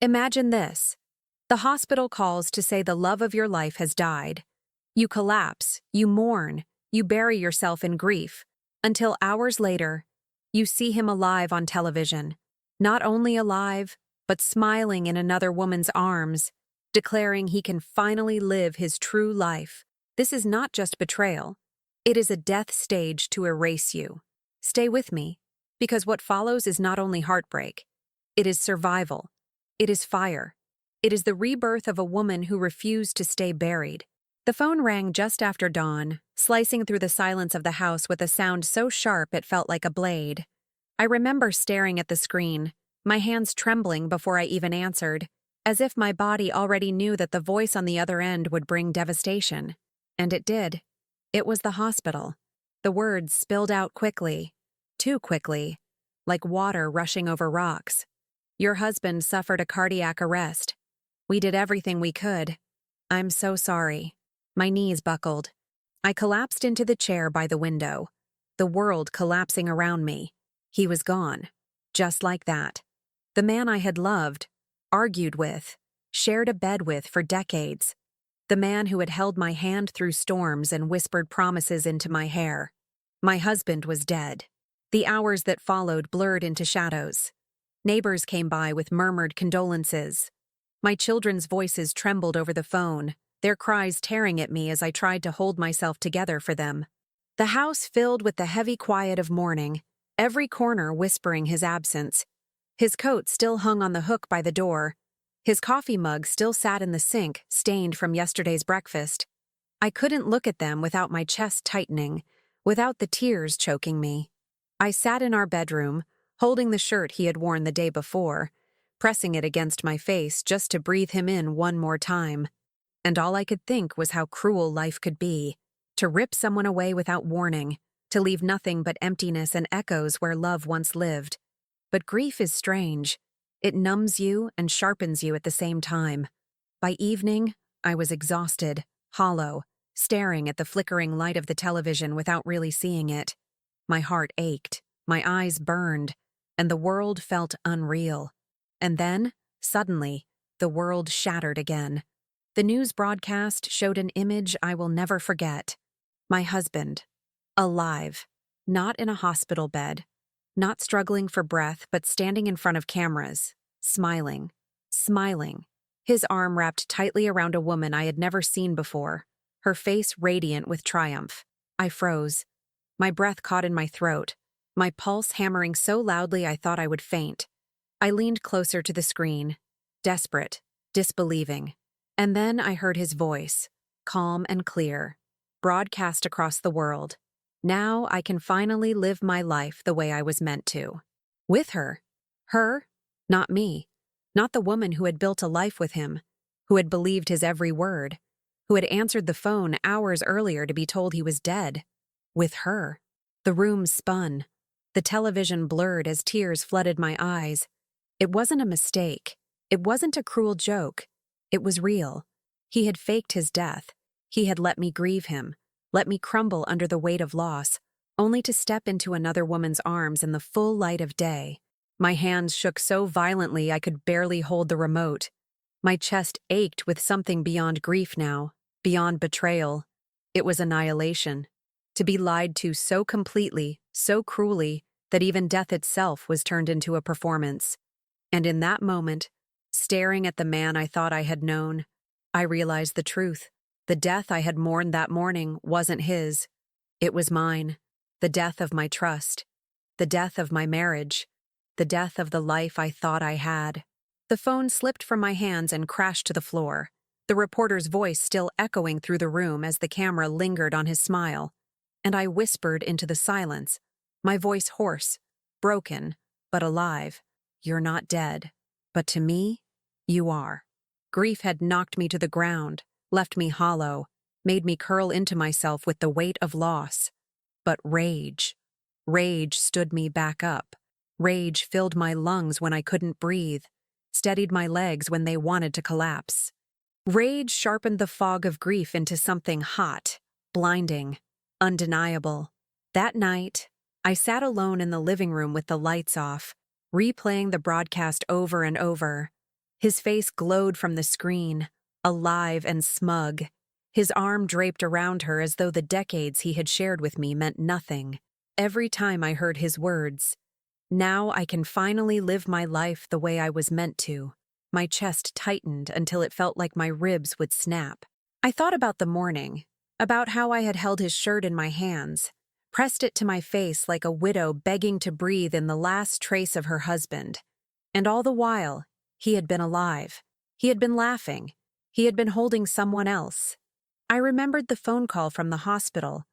Imagine this. The hospital calls to say the love of your life has died. You collapse, you mourn, you bury yourself in grief, until hours later, you see him alive on television. Not only alive, but smiling in another woman's arms, declaring he can finally live his true life. This is not just betrayal. It is a death stage to erase you. Stay with me, because what follows is not only heartbreak. It is survival. It is fire. It is the rebirth of a woman who refused to stay buried. The phone rang just after dawn, slicing through the silence of the house with a sound so sharp it felt like a blade. I remember staring at the screen, my hands trembling before I even answered, as if my body already knew that the voice on the other end would bring devastation. And it did. It was the hospital. The words spilled out quickly, too quickly, like water rushing over rocks. Your husband suffered a cardiac arrest. We did everything we could. I'm so sorry. My knees buckled. I collapsed into the chair by the window, the world collapsing around me. He was gone. Just like that. The man I had loved, argued with, shared a bed with for decades. The man who had held my hand through storms and whispered promises into my hair. My husband was dead. The hours that followed blurred into shadows. Neighbors came by with murmured condolences. My children's voices trembled over the phone, their cries tearing at me as I tried to hold myself together for them. The house filled with the heavy quiet of mourning, every corner whispering his absence. His coat still hung on the hook by the door. His coffee mug still sat in the sink, stained from yesterday's breakfast. I couldn't look at them without my chest tightening, without the tears choking me. I sat in our bedroom, holding the shirt he had worn the day before, pressing it against my face just to breathe him in one more time. And all I could think was how cruel life could be, to rip someone away without warning, to leave nothing but emptiness and echoes where love once lived. But grief is strange. It numbs you and sharpens you at the same time. By evening, I was exhausted, hollow, staring at the flickering light of the television without really seeing it. My heart ached, my eyes burned, and the world felt unreal. And then, suddenly, the world shattered again. The news broadcast showed an image I will never forget. My husband, alive, not in a hospital bed, not struggling for breath, but standing in front of cameras, smiling, his arm wrapped tightly around a woman I had never seen before, her face radiant with triumph. I froze. My breath caught in my throat, my pulse hammering so loudly I thought I would faint. I leaned closer to the screen, desperate, disbelieving. And then I heard his voice, calm and clear, broadcast across the world. Now I can finally live my life the way I was meant to. With her. Her, not me. Not the woman who had built a life with him, who had believed his every word, who had answered the phone hours earlier to be told he was dead. With her. The room spun. The television blurred as tears flooded my eyes. It wasn't a mistake. It wasn't a cruel joke. It was real. He had faked his death. He had let me grieve him, let me crumble under the weight of loss, only to step into another woman's arms in the full light of day. My hands shook so violently I could barely hold the remote. My chest ached with something beyond grief now, beyond betrayal. It was annihilation. To be lied to so completely, so cruelly, that even death itself was turned into a performance. And in that moment, staring at the man I thought I had known, I realized the truth. The death I had mourned that morning wasn't his. It was mine. The death of my trust. The death of my marriage. The death of the life I thought I had. The phone slipped from my hands and crashed to the floor, the reporter's voice still echoing through the room as the camera lingered on his smile. And I whispered into the silence, my voice hoarse, broken, but alive. You're not dead. But to me, you are. Grief had knocked me to the ground, left me hollow, made me curl into myself with the weight of loss. But rage stood me back up. Rage filled my lungs when I couldn't breathe, steadied my legs when they wanted to collapse. Rage sharpened the fog of grief into something hot, blinding, undeniable. That night, I sat alone in the living room with the lights off, replaying the broadcast over and over. His face glowed from the screen, alive and smug. His arm draped around her as though the decades he had shared with me meant nothing. Every time I heard his words, "Now I can finally live my life the way I was meant to," my chest tightened until it felt like my ribs would snap. I thought about the morning, about how I had held his shirt in my hands, pressed it to my face like a widow begging to breathe in the last trace of her husband. And all the while, he had been alive. He had been laughing. He had been holding someone else. I remembered the phone call from the hospital,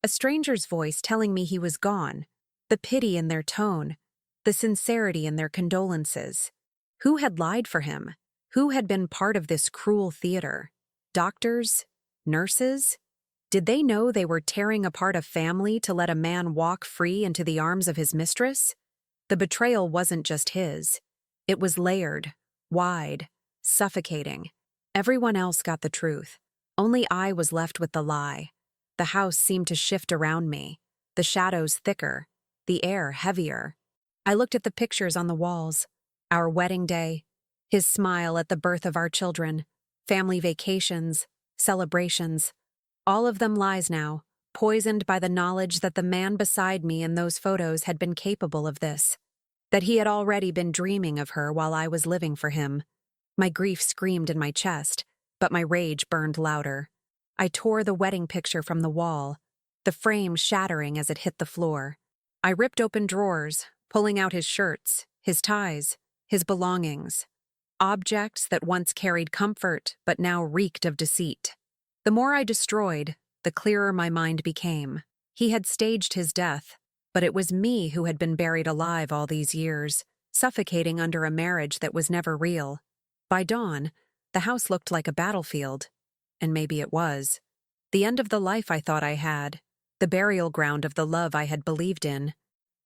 a stranger's voice telling me he was gone, the pity in their tone, the sincerity in their condolences. Who had lied for him? Who had been part of this cruel theater? Doctors? Nurses? Did they know they were tearing apart a family to let a man walk free into the arms of his mistress? The betrayal wasn't just his. It was layered, wide, suffocating. Everyone else got the truth. Only I was left with the lie. The house seemed to shift around me, the shadows thicker, the air heavier. I looked at the pictures on the walls. Our wedding day, his smile at the birth of our children, family vacations, celebrations. All of them lies now, poisoned by the knowledge that the man beside me in those photos had been capable of this, that he had already been dreaming of her while I was living for him. My grief screamed in my chest, but my rage burned louder. I tore the wedding picture from the wall, the frame shattering as it hit the floor. I ripped open drawers, pulling out his shirts, his ties, his belongings, objects that once carried comfort but now reeked of deceit. The more I destroyed, the clearer my mind became. He had staged his death, but it was me who had been buried alive all these years, suffocating under a marriage that was never real. By dawn, the house looked like a battlefield. And maybe it was. The end of the life I thought I had, the burial ground of the love I had believed in.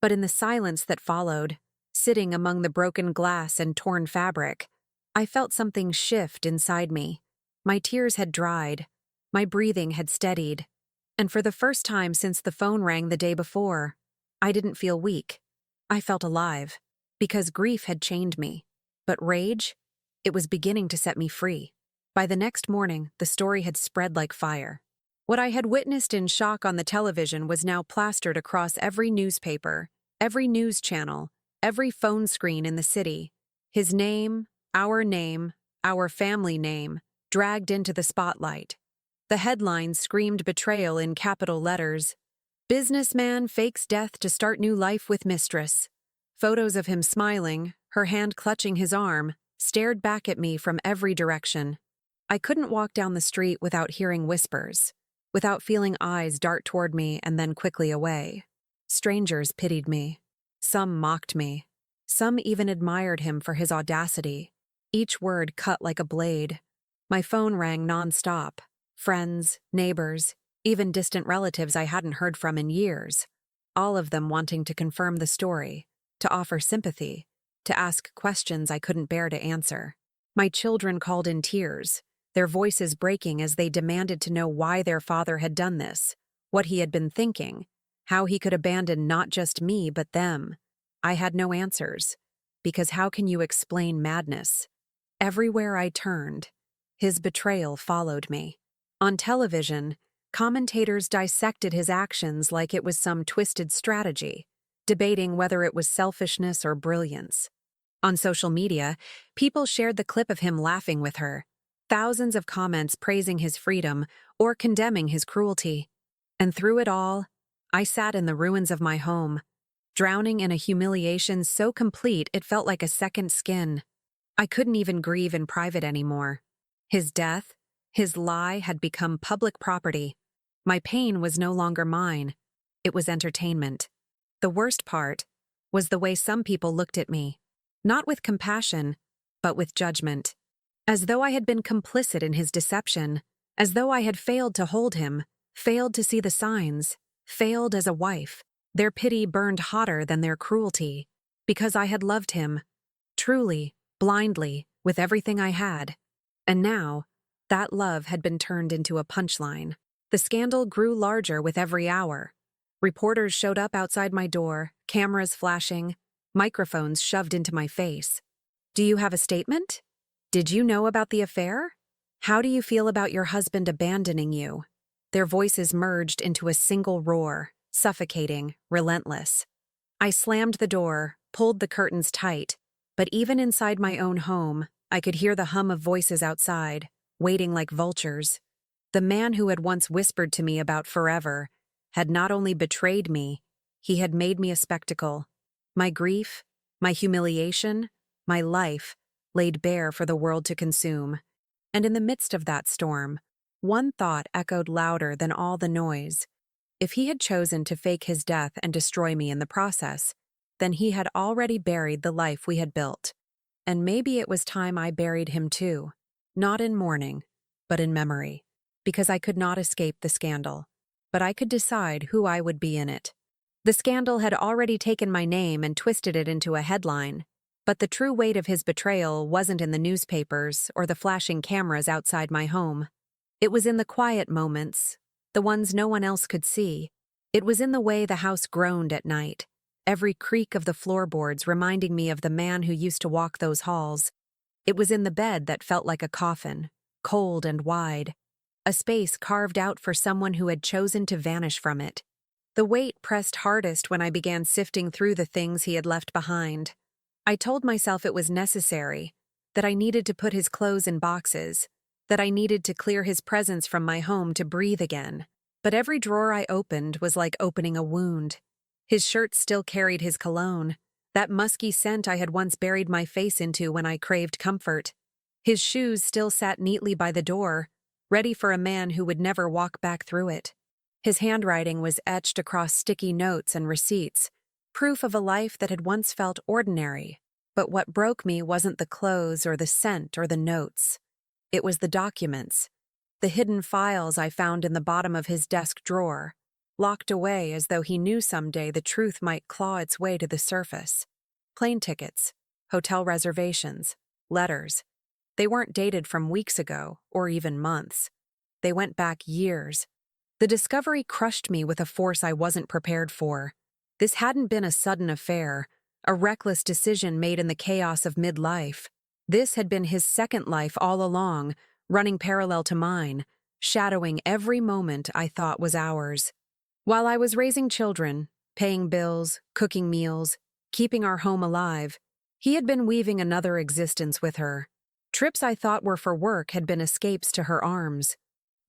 But in the silence that followed, sitting among the broken glass and torn fabric, I felt something shift inside me. My tears had dried. My breathing had steadied. And for the first time since the phone rang the day before, I didn't feel weak. I felt alive, because grief had chained me. But rage? It was beginning to set me free. By the next morning, the story had spread like fire. What I had witnessed in shock on the television was now plastered across every newspaper, every news channel, every phone screen in the city. His name, our family name, dragged into the spotlight. The headlines screamed betrayal in capital letters. "Businessman fakes death to start new life with mistress." Photos of him smiling, her hand clutching his arm, stared back at me from every direction. I couldn't walk down the street without hearing whispers, without feeling eyes dart toward me and then quickly away. Strangers pitied me. Some mocked me. Some even admired him for his audacity. Each word cut like a blade. My phone rang nonstop. Friends, neighbors, even distant relatives I hadn't heard from in years. All of them wanting to confirm the story, to offer sympathy, to ask questions I couldn't bear to answer. My children called in tears, their voices breaking as they demanded to know why their father had done this, what he had been thinking, how he could abandon not just me but them. I had no answers, because how can you explain madness? Everywhere I turned, his betrayal followed me. On television, commentators dissected his actions like it was some twisted strategy, debating whether it was selfishness or brilliance. On social media, people shared the clip of him laughing with her, thousands of comments praising his freedom or condemning his cruelty. And through it all, I sat in the ruins of my home, drowning in a humiliation so complete it felt like a second skin. I couldn't even grieve in private anymore. His death, his lie had become public property. My pain was no longer mine. It was entertainment. The worst part was the way some people looked at me, not with compassion, but with judgment. As though I had been complicit in his deception, as though I had failed to hold him, failed to see the signs, failed as a wife. Their pity burned hotter than their cruelty, because I had loved him, truly, blindly, with everything I had. And now, that love had been turned into a punchline. The scandal grew larger with every hour. Reporters showed up outside my door, cameras flashing, microphones shoved into my face. "Do you have a statement?" Did you know about the affair? How do you feel about your husband abandoning you? Their voices merged into a single roar, suffocating, relentless. I slammed the door, pulled the curtains tight, but even inside my own home, I could hear the hum of voices outside, waiting like vultures. The man who had once whispered to me about forever had not only betrayed me, he had made me a spectacle. My grief, my humiliation, my life laid bare for the world to consume. And in the midst of that storm, one thought echoed louder than all the noise. If he had chosen to fake his death and destroy me in the process, then he had already buried the life we had built. And maybe it was time I buried him too, not in mourning, but in memory, because I could not escape the scandal, but I could decide who I would be in it. The scandal had already taken my name and twisted it into a headline, but the true weight of his betrayal wasn't in the newspapers or the flashing cameras outside my home. It was in the quiet moments, the ones no one else could see. It was in the way the house groaned at night, every creak of the floorboards reminding me of the man who used to walk those halls. It was in the bed that felt like a coffin, cold and wide, a space carved out for someone who had chosen to vanish from it. The weight pressed hardest when I began sifting through the things he had left behind. I told myself it was necessary, that I needed to put his clothes in boxes, that I needed to clear his presence from my home to breathe again. But every drawer I opened was like opening a wound. His shirt still carried his cologne, that musky scent I had once buried my face into when I craved comfort. His shoes still sat neatly by the door, ready for a man who would never walk back through it. His handwriting was etched across sticky notes and receipts, proof of a life that had once felt ordinary. But what broke me wasn't the clothes or the scent or the notes. It was the documents, the hidden files I found in the bottom of his desk drawer, locked away as though he knew someday the truth might claw its way to the surface. Plane tickets, hotel reservations, letters. They weren't dated from weeks ago or even months. They went back years. The discovery crushed me with a force I wasn't prepared for. This hadn't been a sudden affair, a reckless decision made in the chaos of midlife. This had been his second life all along, running parallel to mine, shadowing every moment I thought was ours. While I was raising children, paying bills, cooking meals, keeping our home alive, he had been weaving another existence with her. Trips I thought were for work had been escapes to her arms.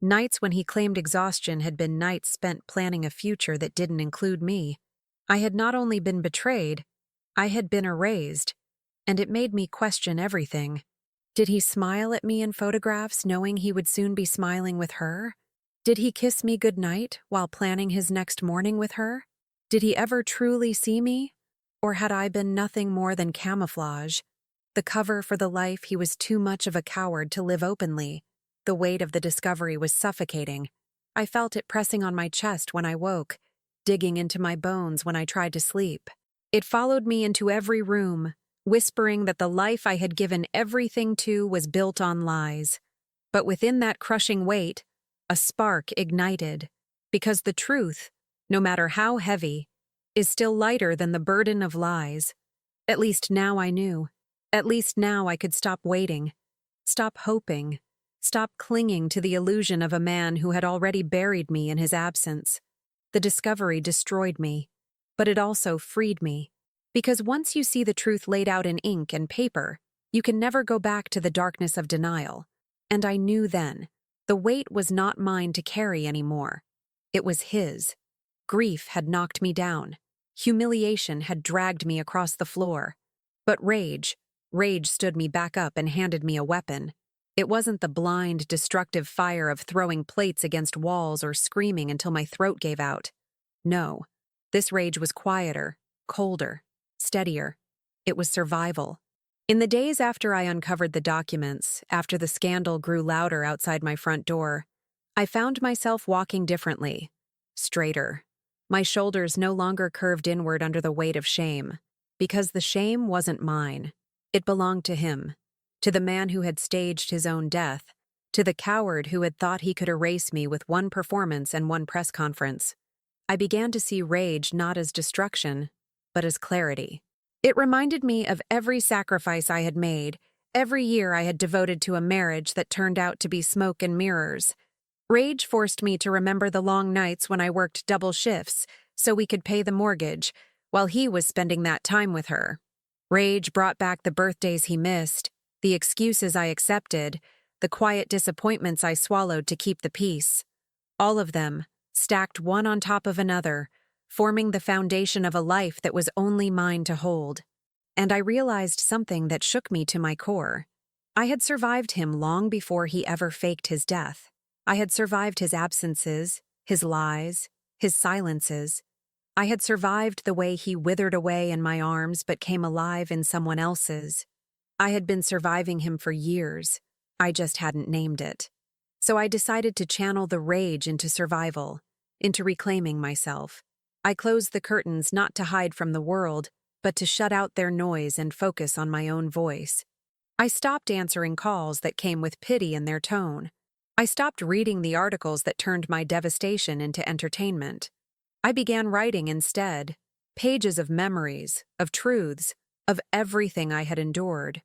Nights when he claimed exhaustion had been nights spent planning a future that didn't include me. I had not only been betrayed, I had been erased, and it made me question everything. Did he smile at me in photographs knowing he would soon be smiling with her? Did he kiss me goodnight while planning his next morning with her? Did he ever truly see me? Or had I been nothing more than camouflage, the cover for the life he was too much of a coward to live openly? The weight of the discovery was suffocating. I felt it pressing on my chest when I woke, digging into my bones when I tried to sleep. It followed me into every room, whispering that the life I had given everything to was built on lies. But within that crushing weight, a spark ignited, because the truth, no matter how heavy, is still lighter than the burden of lies. At least now I knew. At least now I could stop waiting, stop hoping, stop clinging to the illusion of a man who had already buried me in his absence. The discovery destroyed me, but it also freed me. Because once you see the truth laid out in ink and paper, you can never go back to the darkness of denial. And I knew then, the weight was not mine to carry anymore. It was his. Grief had knocked me down. Humiliation had dragged me across the floor. But rage stood me back up and handed me a weapon. It wasn't the blind, destructive fire of throwing plates against walls or screaming until my throat gave out. No, this rage was quieter, colder, steadier. It was survival. In the days after I uncovered the documents, after the scandal grew louder outside my front door, I found myself walking differently, straighter. My shoulders no longer curved inward under the weight of shame, because the shame wasn't mine. It belonged to him. To the man who had staged his own death, to the coward who had thought he could erase me with one performance and one press conference. I began to see rage not as destruction, but as clarity. It reminded me of every sacrifice I had made, Every year I had devoted to a marriage that turned out to be smoke and mirrors. Rage forced me to remember the long nights when I worked double shifts so we could pay the mortgage, while he was spending that time with her. Rage brought back the birthdays he missed, the excuses I accepted, the quiet disappointments I swallowed to keep the peace. All of them, stacked one on top of another, forming the foundation of a life that was only mine to hold. And I realized something that shook me to my core. I had survived him long before he ever faked his death. I had survived his absences, his lies, his silences. I had survived the way he withered away in my arms but came alive in someone else's. I had been surviving him for years. I just hadn't named it. So I decided to channel the rage into survival, into reclaiming myself. I closed the curtains not to hide from the world, but to shut out their noise and focus on my own voice. I stopped answering calls that came with pity in their tone. I stopped reading the articles that turned my devastation into entertainment. I began writing instead, pages of memories, of truths, of everything I had endured.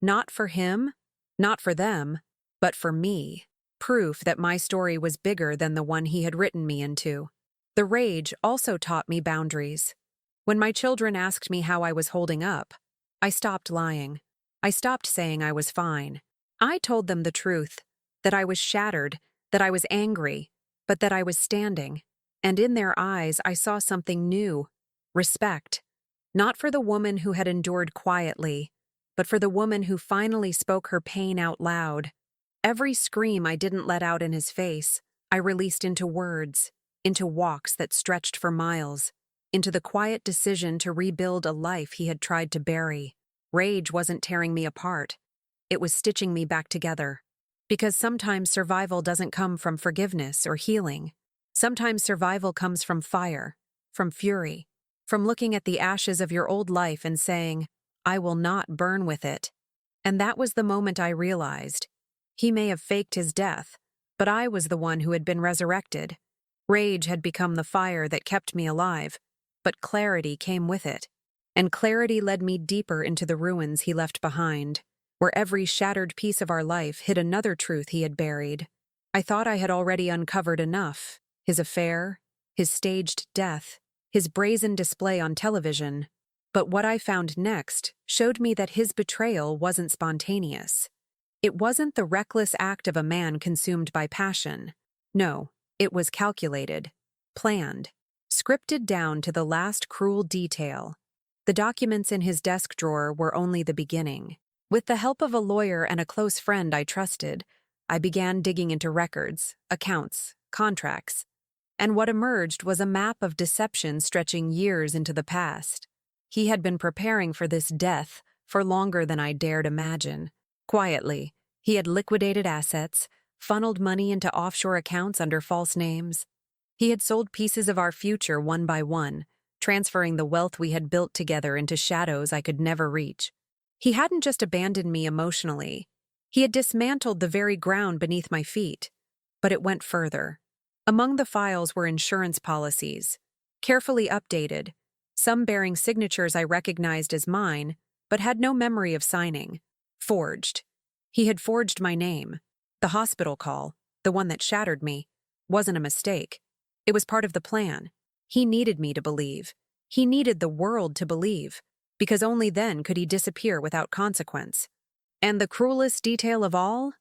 Not for him, not for them, but for me. Proof that my story was bigger than the one he had written me into. The rage also taught me boundaries. When my children asked me how I was holding up, I stopped lying. I stopped saying I was fine. I told them the truth, that I was shattered, that I was angry, but that I was standing. And in their eyes I saw something new, respect. Not for the woman who had endured quietly, but for the woman who finally spoke her pain out loud. Every scream I didn't let out in his face, I released into words, into walks that stretched for miles, into the quiet decision to rebuild a life he had tried to bury. Rage wasn't tearing me apart. It was stitching me back together. Because sometimes survival doesn't come from forgiveness or healing. Sometimes survival comes from fire, from fury, from looking at the ashes of your old life and saying, I will not burn with it. And that was the moment I realized. He may have faked his death, but I was the one who had been resurrected. Rage had become the fire that kept me alive, but clarity came with it. And clarity led me deeper into the ruins he left behind, where every shattered piece of our life hid another truth he had buried. I thought I had already uncovered enough. His affair, his staged death, his brazen display on television. But what I found next showed me that his betrayal wasn't spontaneous. It wasn't the reckless act of a man consumed by passion. No, it was calculated, planned, scripted down to the last cruel detail. The documents in his desk drawer were only the beginning. With the help of a lawyer and a close friend I trusted, I began digging into records, accounts, contracts. And what emerged was a map of deception stretching years into the past. He had been preparing for this death for longer than I dared imagine. Quietly, he had liquidated assets, funneled money into offshore accounts under false names. He had sold pieces of our future one by one, transferring the wealth we had built together into shadows I could never reach. He hadn't just abandoned me emotionally. He had dismantled the very ground beneath my feet. But it went further. Among the files were insurance policies, carefully updated, some bearing signatures I recognized as mine, but had no memory of signing. Forged. He had forged my name. The hospital call, the one that shattered me, wasn't a mistake. It was part of the plan. He needed me to believe. He needed the world to believe, because only then could he disappear without consequence. And the cruelest detail of all?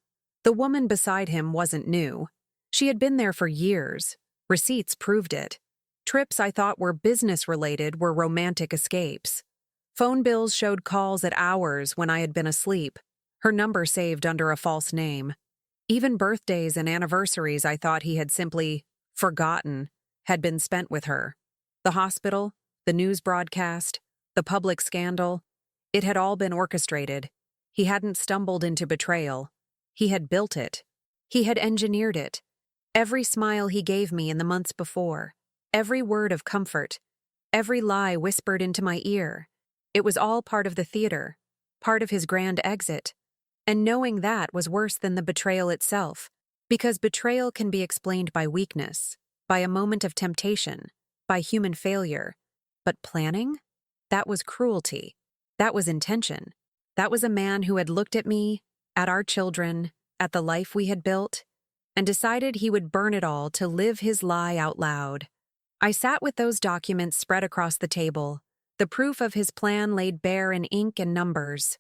The woman beside him wasn't new. She had been there for years. Receipts proved it. Trips I thought were business-related were romantic escapes. Phone bills showed calls at hours when I had been asleep, her number saved under a false name. Even birthdays and anniversaries I thought he had simply forgotten had been spent with her. The hospital, the news broadcast, the public scandal, it had all been orchestrated. He hadn't stumbled into betrayal. He had built it. He had engineered it. Every smile he gave me in the months before, every word of comfort, every lie whispered into my ear, it was all part of the theater, part of his grand exit. And knowing that was worse than the betrayal itself, because betrayal can be explained by weakness, by a moment of temptation, by human failure. But planning? That was cruelty. That was intention. That was a man who had looked at me, at our children, at the life we had built, and decided he would burn it all to live his lie out loud. I sat with those documents spread across the table, the proof of his plan laid bare in ink and numbers.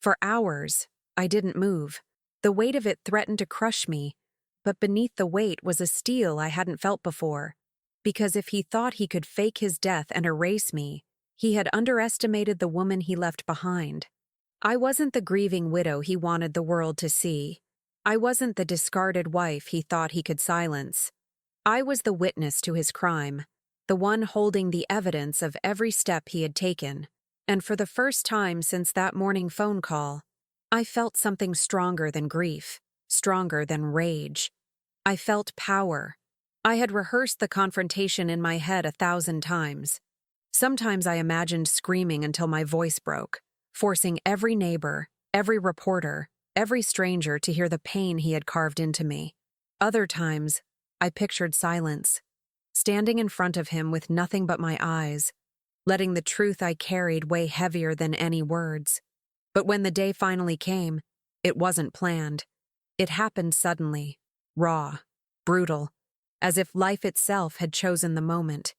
For hours, I didn't move. The weight of it threatened to crush me, but beneath the weight was a steel I hadn't felt before. Because if he thought he could fake his death and erase me, he had underestimated the woman he left behind. I wasn't the grieving widow he wanted the world to see. I wasn't the discarded wife he thought he could silence. I was the witness to his crime, the one holding the evidence of every step he had taken. And for the first time since that morning phone call, I felt something stronger than grief, stronger than rage. I felt power. I had rehearsed the confrontation in my head 1,000 times. Sometimes I imagined screaming until my voice broke, forcing every neighbor, every reporter, every stranger to hear the pain he had carved into me. Other times, I pictured silence, standing in front of him with nothing but my eyes, letting the truth I carried weigh heavier than any words. But when the day finally came, it wasn't planned. It happened suddenly, raw, brutal, as if life itself had chosen the moment.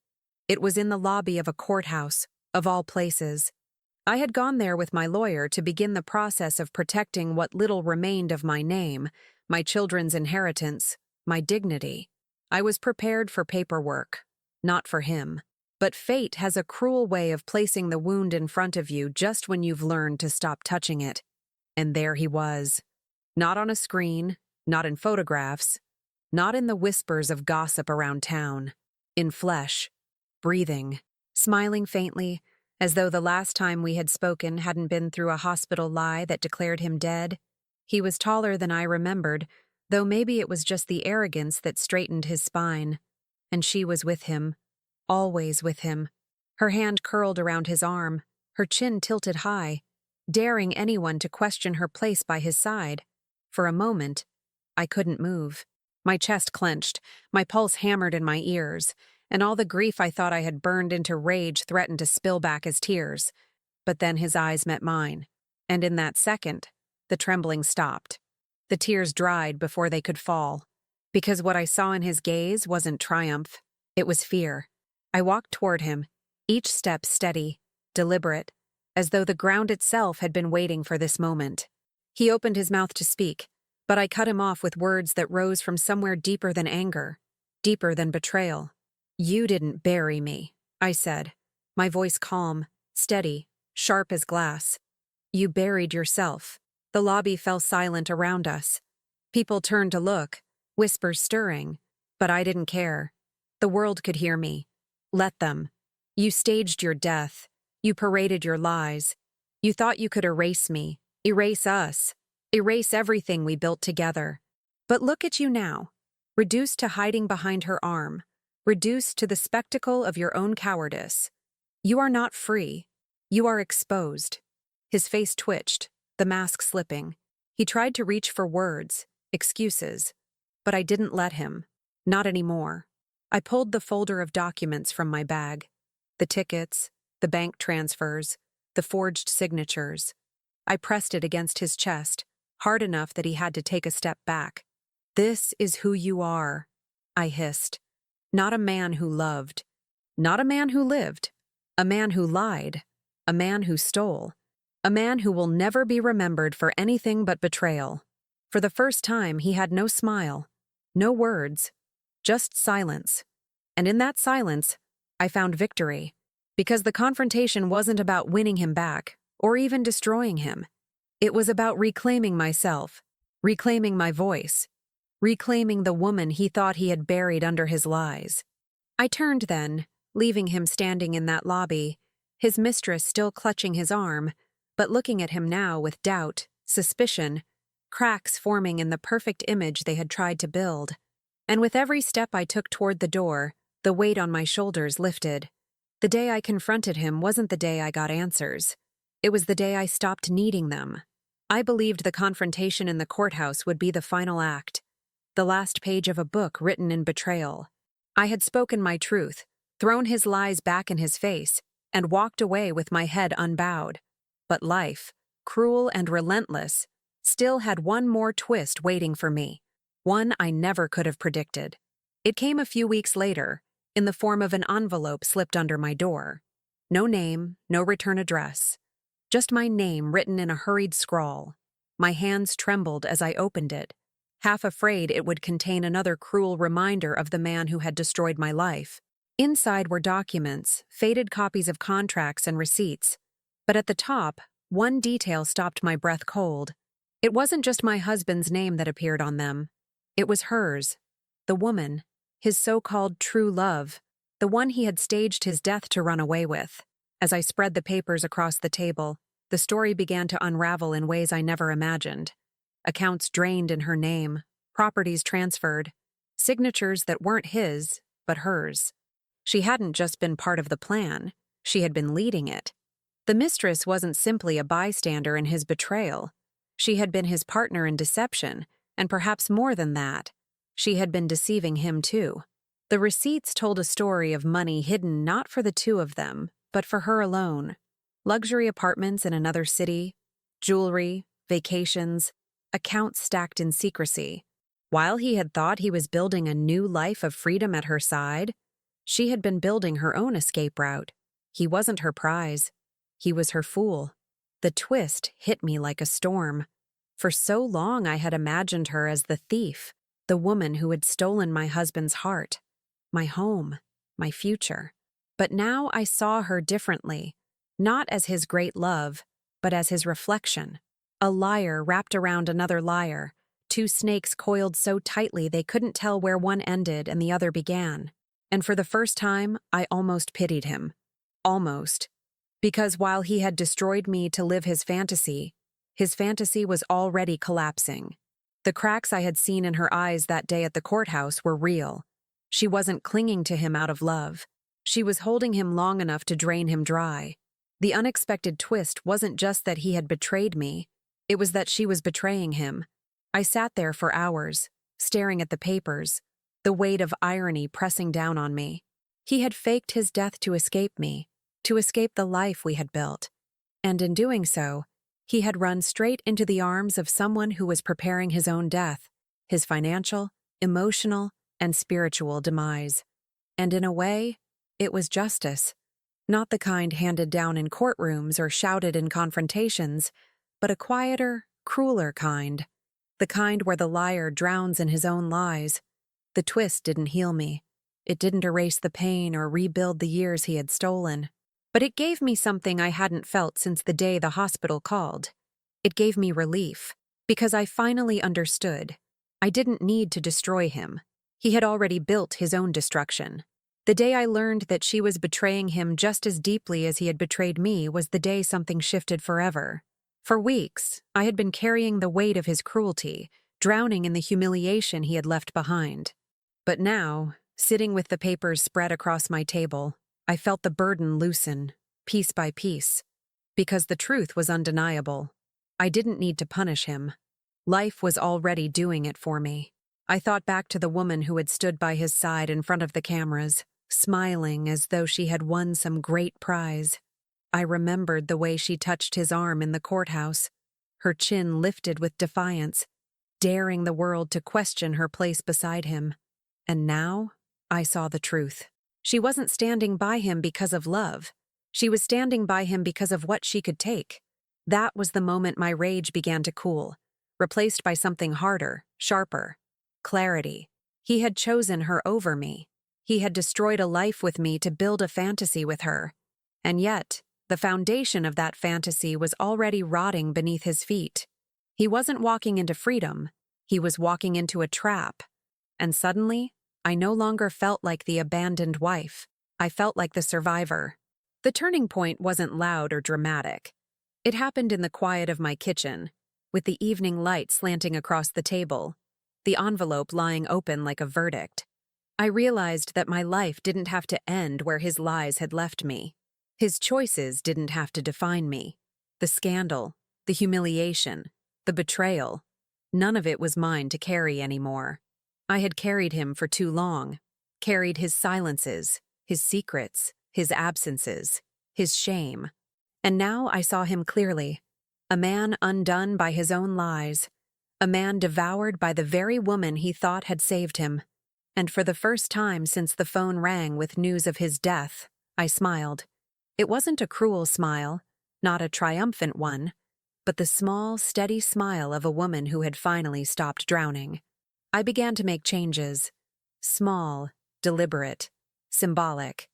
It was in the lobby of a courthouse, of all places. I had gone there with my lawyer to begin the process of protecting what little remained of my name, my children's inheritance, my dignity. I was prepared for paperwork, not for him. But fate has a cruel way of placing the wound in front of you just when you've learned to stop touching it. And there he was. Not on a screen, not in photographs, not in the whispers of gossip around town. In flesh, breathing, smiling faintly, as though the last time we had spoken hadn't been through a hospital lie that declared him dead. He was taller than I remembered, though maybe it was just the arrogance that straightened his spine. And she was with him. Always with him, her hand curled around his arm, her chin tilted high, daring anyone to question her place by his side. For a moment, I couldn't move. My chest clenched, my pulse hammered in my ears, and all the grief I thought I had burned into rage threatened to spill back as tears. But then his eyes met mine, and in that second, the trembling stopped. The tears dried before they could fall, because what I saw in his gaze wasn't triumph, it was fear. I walked toward him, each step steady, deliberate, as though the ground itself had been waiting for this moment. He opened his mouth to speak, but I cut him off with words that rose from somewhere deeper than anger, deeper than betrayal. "You didn't bury me," I said, my voice calm, steady, sharp as glass. "You buried yourself." The lobby fell silent around us. People turned to look, whispers stirring, but I didn't care. The world could hear me. Let them. You staged your death. You paraded your lies. You thought you could erase me, erase us, erase everything we built together. But look at you now, reduced to hiding behind her arm, reduced to the spectacle of your own cowardice. You are not free. You are exposed. His face twitched, the mask slipping. He tried to reach for words, excuses, but I didn't let him. Not anymore. I pulled the folder of documents from my bag. The tickets, the bank transfers, the forged signatures. I pressed it against his chest, hard enough that he had to take a step back. "This is who you are," I hissed. "Not a man who loved. Not a man who lived. A man who lied. A man who stole. A man who will never be remembered for anything but betrayal." For the first time, he had no smile, no words, just silence. And in that silence, I found victory, because the confrontation wasn't about winning him back, or even destroying him. It was about reclaiming myself, reclaiming my voice, reclaiming the woman he thought he had buried under his lies. I turned then, leaving him standing in that lobby, his mistress still clutching his arm, but looking at him now with doubt, suspicion, cracks forming in the perfect image they had tried to build. And with every step I took toward the door, the weight on my shoulders lifted. The day I confronted him wasn't the day I got answers. It was the day I stopped needing them. I believed the confrontation in the courthouse would be the final act, the last page of a book written in betrayal. I had spoken my truth, thrown his lies back in his face, and walked away with my head unbowed. But life, cruel and relentless, still had one more twist waiting for me, one I never could have predicted. It came a few weeks later, in the form of an envelope slipped under my door. No name, no return address. Just my name written in a hurried scrawl. My hands trembled as I opened it, half afraid it would contain another cruel reminder of the man who had destroyed my life. Inside were documents, faded copies of contracts and receipts. But at the top, one detail stopped my breath cold. It wasn't just my husband's name that appeared on them. It was hers, the woman, his so-called true love, the one he had staged his death to run away with. As I spread the papers across the table, the story began to unravel in ways I never imagined. Accounts drained in her name, properties transferred, signatures that weren't his, but hers. She hadn't just been part of the plan, she had been leading it. The mistress wasn't simply a bystander in his betrayal. She had been his partner in deception, and perhaps more than that. She had been deceiving him too. The receipts told a story of money hidden not for the two of them, but for her alone. Luxury apartments in another city, jewelry, vacations, accounts stacked in secrecy. While he had thought he was building a new life of freedom at her side, she had been building her own escape route. He wasn't her prize. He was her fool. The twist hit me like a storm. For so long I had imagined her as the thief, the woman who had stolen my husband's heart, my home, my future. But now I saw her differently, not as his great love, but as his reflection. A liar wrapped around another liar, two snakes coiled so tightly they couldn't tell where one ended and the other began. And for the first time, I almost pitied him. Almost. Because while he had destroyed me to live his fantasy was already collapsing. The cracks I had seen in her eyes that day at the courthouse were real. She wasn't clinging to him out of love. She was holding him long enough to drain him dry. The unexpected twist wasn't just that he had betrayed me, it was that she was betraying him. I sat there for hours, staring at the papers, the weight of irony pressing down on me. He had faked his death to escape me, to escape the life we had built. And in doing so, he had run straight into the arms of someone who was preparing his own death, his financial, emotional, and spiritual demise. And in a way, it was justice. Not the kind handed down in courtrooms or shouted in confrontations, but a quieter, crueler kind. The kind where the liar drowns in his own lies. The twist didn't heal me. It didn't erase the pain or rebuild the years he had stolen. But it gave me something I hadn't felt since the day the hospital called. It gave me relief, because I finally understood. I didn't need to destroy him. He had already built his own destruction. The day I learned that she was betraying him just as deeply as he had betrayed me was the day something shifted forever. For weeks, I had been carrying the weight of his cruelty, drowning in the humiliation he had left behind. But now, sitting with the papers spread across my table, I felt the burden loosen, piece by piece. Because the truth was undeniable. I didn't need to punish him. Life was already doing it for me. I thought back to the woman who had stood by his side in front of the cameras, smiling as though she had won some great prize. I remembered the way she touched his arm in the courthouse, her chin lifted with defiance, daring the world to question her place beside him. And now, I saw the truth. She wasn't standing by him because of love. She was standing by him because of what she could take. That was the moment my rage began to cool, replaced by something harder, sharper. Clarity. He had chosen her over me. He had destroyed a life with me to build a fantasy with her. And yet, the foundation of that fantasy was already rotting beneath his feet. He wasn't walking into freedom. He was walking into a trap. And suddenly, I no longer felt like the abandoned wife. I felt like the survivor. The turning point wasn't loud or dramatic. It happened in the quiet of my kitchen, with the evening light slanting across the table, the envelope lying open like a verdict. I realized that my life didn't have to end where his lies had left me. His choices didn't have to define me. The scandal, the humiliation, the betrayal, none of it was mine to carry anymore. I had carried him for too long, carried his silences, his secrets, his absences, his shame. And now I saw him clearly. A man undone by his own lies. A man devoured by the very woman he thought had saved him. And for the first time since the phone rang with news of his death, I smiled. It wasn't a cruel smile, not a triumphant one, but the small, steady smile of a woman who had finally stopped drowning. I began to make changes. Small, deliberate, symbolic.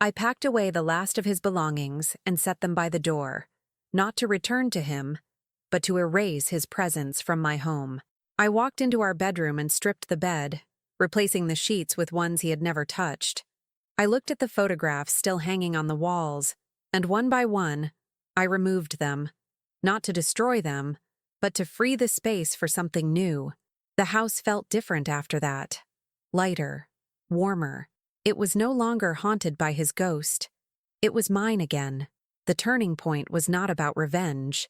I packed away the last of his belongings and set them by the door, not to return to him, but to erase his presence from my home. I walked into our bedroom and stripped the bed, replacing the sheets with ones he had never touched. I looked at the photographs still hanging on the walls, and one by one, I removed them, not to destroy them, but to free the space for something new. The house felt different after that. Lighter, warmer. It was no longer haunted by his ghost. It was mine again. The turning point was not about revenge.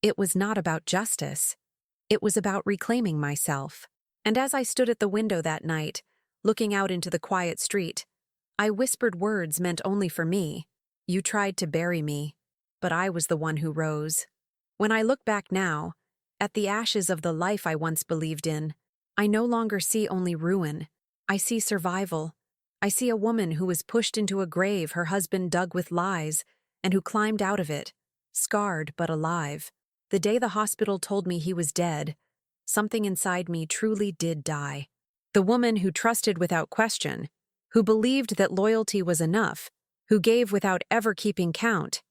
It was not about justice. It was about reclaiming myself. And as I stood at the window that night, looking out into the quiet street, I whispered words meant only for me. You tried to bury me, but I was the one who rose. When I look back now, at the ashes of the life I once believed in, I no longer see only ruin. I see survival. I see a woman who was pushed into a grave her husband dug with lies, and who climbed out of it, scarred but alive. The day the hospital told me he was dead, something inside me truly did die. The woman who trusted without question, who believed that loyalty was enough, who gave without ever keeping count,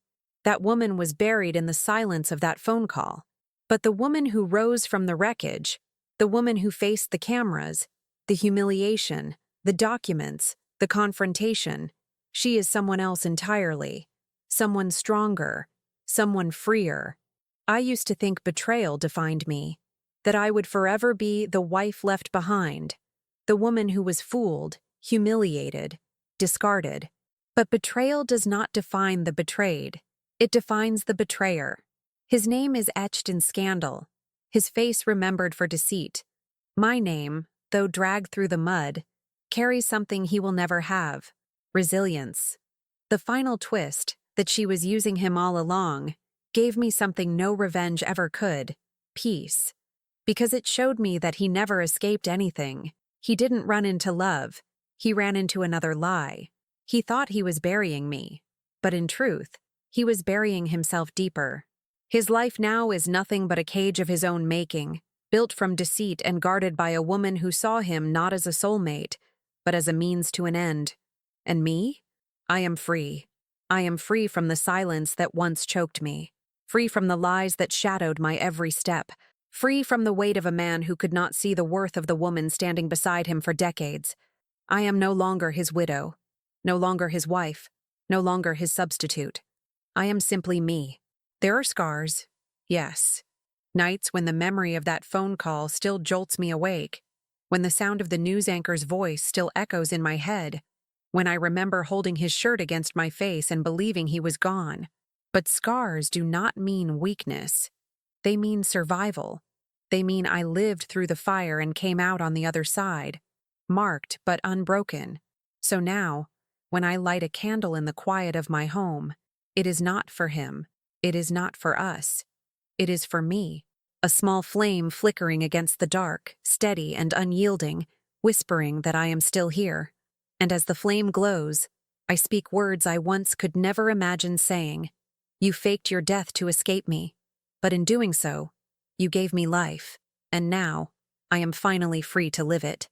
that woman was buried in the silence of that phone call. But the woman who rose from the wreckage, the woman who faced the cameras, the humiliation, the documents, the confrontation, she is someone else entirely. Someone stronger, someone freer. I used to think betrayal defined me, that I would forever be the wife left behind, the woman who was fooled, humiliated, discarded. But betrayal does not define the betrayed. It defines the betrayer. His name is etched in scandal, his face remembered for deceit. My name, though dragged through the mud, carries something he will never have: resilience. The final twist, that she was using him all along, gave me something no revenge ever could: peace. Because it showed me that he never escaped anything. He didn't run into love. He ran into another lie. He thought he was burying me, but in truth, he was burying himself deeper. His life now is nothing but a cage of his own making, built from deceit and guarded by a woman who saw him not as a soulmate, but as a means to an end. And me? I am free. I am free from the silence that once choked me, free from the lies that shadowed my every step, free from the weight of a man who could not see the worth of the woman standing beside him for decades. I am no longer his widow, no longer his wife, no longer his substitute. I am simply me. There are scars, yes. Nights when the memory of that phone call still jolts me awake, when the sound of the news anchor's voice still echoes in my head, when I remember holding his shirt against my face and believing he was gone. But scars do not mean weakness. They mean survival. They mean I lived through the fire and came out on the other side, marked but unbroken. So now, when I light a candle in the quiet of my home, it is not for him. It is not for us. It is for me. A small flame flickering against the dark, steady and unyielding, whispering that I am still here. And as the flame glows, I speak words I once could never imagine saying. You faked your death to escape me, but in doing so, you gave me life, and now I am finally free to live it.